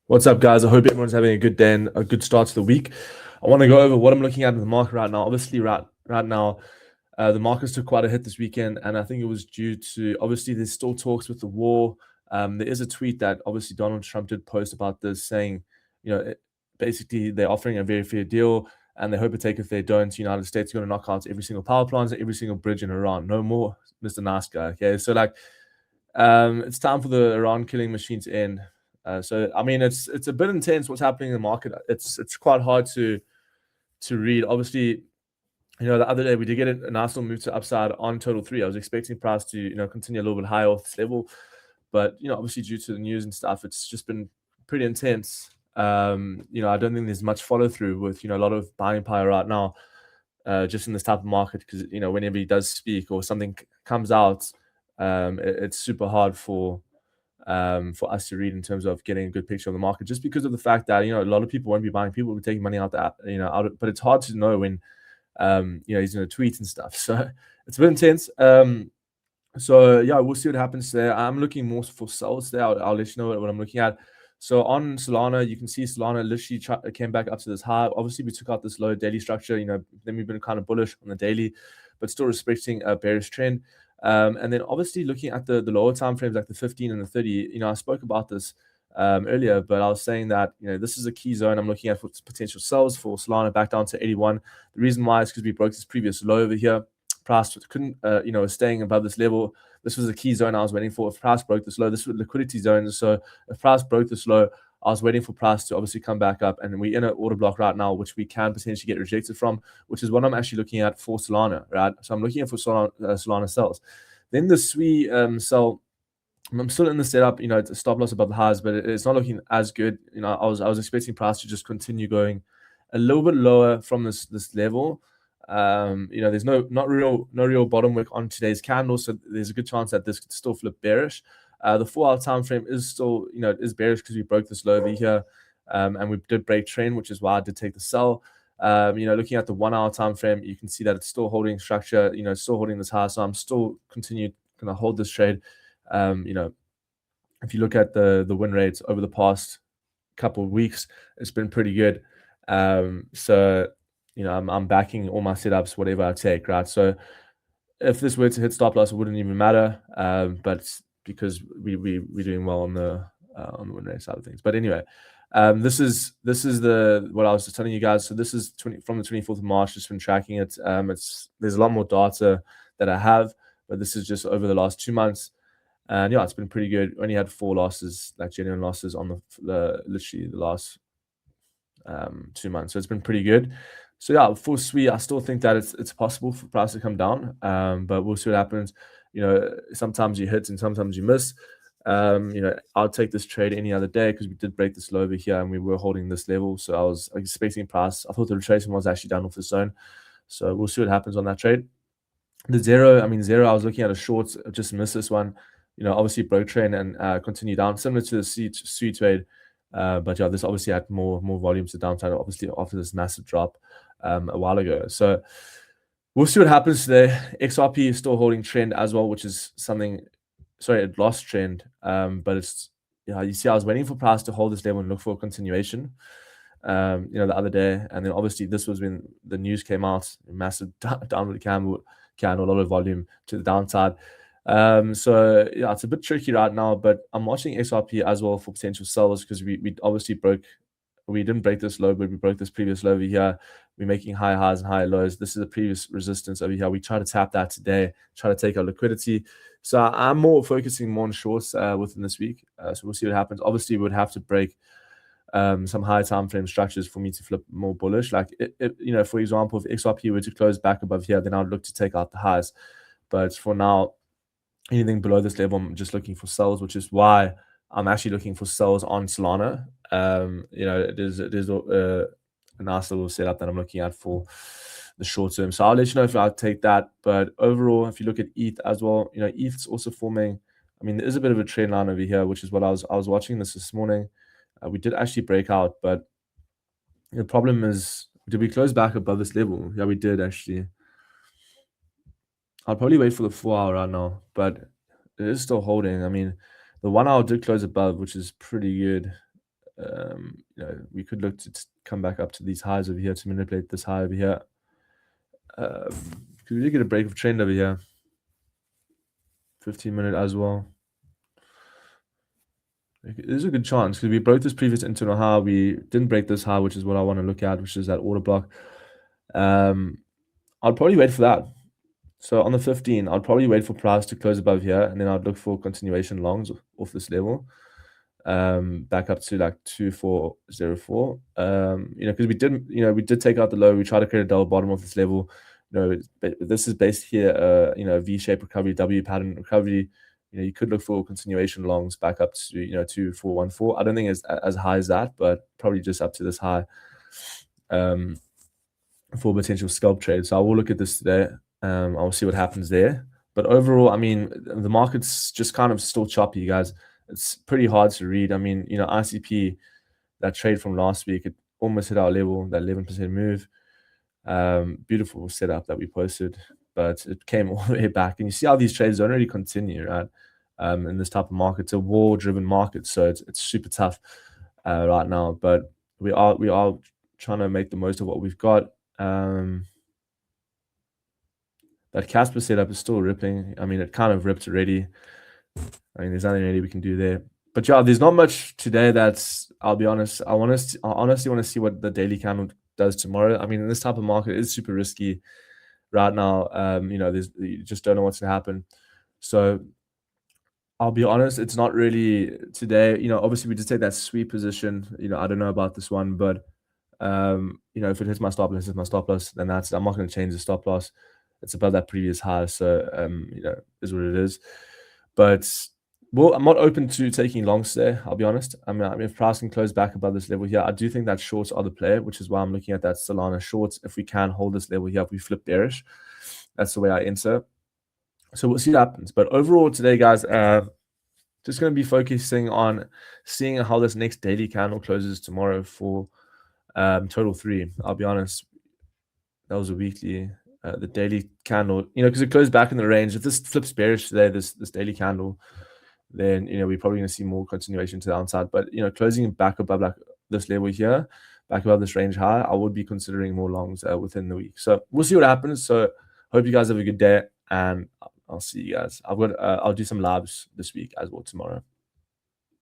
What's up, guys? I hope everyone's having a good day and a good start to the week. I want to go over what I'm looking at in the market right now. Obviously, right now, the markets took quite a hit this weekend, and I think it was due to obviously there's still talks with the war. There is a tweet that obviously Donald Trump did post about this, saying, basically they're offering a very fair deal, and they hope to take if they don't. The United States are going to knock out every single power plant and every single bridge in Iran. No more, Mr. Nice Guy. Okay, so it's time for the Iran killing machine to end. So I mean, it's a bit intense what's happening in the market. It's quite hard to read. Obviously, the other day we did get a nice little move to upside on total 3. I was expecting price to continue a little bit higher off this level, but obviously due to the news and stuff, it's just been pretty intense. I don't think there's much follow through with a lot of buying power right now, just in this type of market, because whenever he does speak or something comes out, it's super hard for us to read in terms of getting a good picture of the market, just because of the fact that a lot of people won't be buying. People will be taking money out that but it's hard to know when he's going to tweet and stuff. So it's a bit intense. So yeah, we'll see what happens there. I'm looking more for sells there. I'll let you know what I'm looking at. So on Solana, you can see Solana literally came back up to this high. Obviously, we took out this low daily structure. Then we've been kind of bullish on the daily, but still respecting a bearish trend. And then obviously looking at the lower time frames, like the 15 and the 30, I spoke about this earlier, but I was saying that this is a key zone I'm looking at for potential sells for Solana back down to 81. The reason why is because we broke this previous low over here. Price couldn't was staying above this level. This was a key zone I was waiting for. If price broke this low, this was liquidity zone. So if price broke this low, I was waiting for price to obviously come back up, and we're in an order block right now, which we can potentially get rejected from, which is what I'm actually looking at for Solana, right? So I'm looking at for Solana sells. Then the SWI sell, I'm still in the setup, it's a stop loss above the highs, but it's not looking as good. I was expecting price to just continue going a little bit lower from this level. There's no real bottom wick on today's candle, so there's a good chance that this could still flip bearish. The 4-hour time frame is still, it is bearish because we broke this low over here, and we did break trend, which is why I did take the sell. Looking at the 1-hour time frame, you can see that it's still holding structure. It's still holding this high, so I'm still going to hold this trade. If you look at the win rates over the past couple of weeks, it's been pretty good. So I'm backing all my setups, whatever I take, right? So if this were to hit stop loss, it wouldn't even matter. But because we're doing well on the win rate side of things. But anyway, this is what I was just telling you guys. So this is from the 24th of March. Just been tracking it. There's a lot more data that I have, but this is just over the last 2 months. And yeah, it's been pretty good. Only had 4 losses, like genuine losses, on literally the last 2 months. So it's been pretty good. So yeah, for SWI, I still think that it's possible for price to come down, but we'll see what happens. Sometimes you hit and sometimes you miss. I'll take this trade any other day because we did break this low over here and we were holding this level. So I was expecting price. I thought the retracement was actually down off the zone. So we'll see what happens on that trade. The zero, I was looking at a short, just missed this one. Obviously broke trend and continue down, similar to the SWI trade. But yeah, this obviously had more volume to downside, obviously after this massive drop a while ago. So we'll see what happens today. XRP is still holding trend as well, which is something. Sorry, it lost trend. But it's you see, I was waiting for price to hold this level and look for a continuation. The other day, and then obviously this was when the news came out, massive downward candle, a lot of volume to the downside. So yeah, it's a bit tricky right now, but I'm watching XRP as well for potential sells because we obviously we didn't break this low, but we broke this previous low over here. We're making higher highs and higher lows. This is a previous resistance over here. We try to tap that today, try to take our liquidity. So I'm more focusing more on shorts within this week. So we'll see what happens. Obviously, we would have to break some higher time frame structures for me to flip more bullish. Like, for example, if XRP were to close back above here, then I would look to take out the highs. But for now, anything below this level, I'm just looking for sells, which is why I'm actually looking for sells on Solana. It is a nice little setup that I'm looking at for the short term. So I'll let you know if I take that. But overall, if you look at ETH as well, ETH's also forming. There is a bit of a trend line over here, which is what I was watching this morning. We did actually break out, but the problem is, did we close back above this level? Yeah, we did actually. I'll probably wait for the 4-hour right now, but it is still holding. The 1 hour did close above, which is pretty good. we could look to come back up to these highs over here to manipulate this high over here. Could we get a break of trend over here? 15-minute as well. There's a good chance because we broke this previous internal high. We didn't break this high, which is what I want to look at, which is that order block. I'd probably wait for that. So on the 15, I'd probably wait for price to close above here, and then I'd look for continuation longs off this level, back up to like 2404. Because we did take out the low. We tried to create a double bottom off this level. This is based here, V-shaped recovery, W pattern recovery. You could look for continuation longs back up to 2414. I don't think it's as high as that, but probably just up to this high for potential scalp trade. So I will look at this today. I'll see what happens there. But overall, I mean, the market's just kind of still choppy, guys. It's pretty hard to read. I mean, ICP, that trade from last week, it almost hit our level, that 11% move. Beautiful setup that we posted, but it came all the way back. And you see how these trades don't really continue, right? In this type of market, it's a war-driven market, so it's super tough right now. But we are trying to make the most of what we've got. That Casper setup is still ripping. I mean, it kind of ripped already. I mean, there's nothing really we can do there. But yeah, there's not much today that's, I'll be honest, I honestly want to see what the daily candle does tomorrow. I mean, in this type of market, it's super risky right now. You just don't know what's going to happen. So I'll be honest, it's not really today. Obviously we just take that sweep position. I don't know about this one, but if it hits my stop loss, then that's it. I'm not going to change the stop loss. It's above that previous high, so is what it is. But I'm not open to taking longs there, I'll be honest. I mean, if price can close back above this level here, I do think that shorts are the play, which is why I'm looking at that Solana shorts. If we can hold this level here, if we flip bearish, that's the way I enter. So we'll see what happens. But overall today, guys, just going to be focusing on seeing how this next daily candle closes tomorrow for total 3. I'll be honest, that was a weekly. The daily candle, because it goes back in the range. If this flips bearish today, this daily candle, then we're probably going to see more continuation to the downside. But closing back above like this level here, back above this range high, I would be considering more longs within the week. So we'll see what happens. So hope you guys have a good day, and I'll see you guys. I'll do some labs this week as well tomorrow.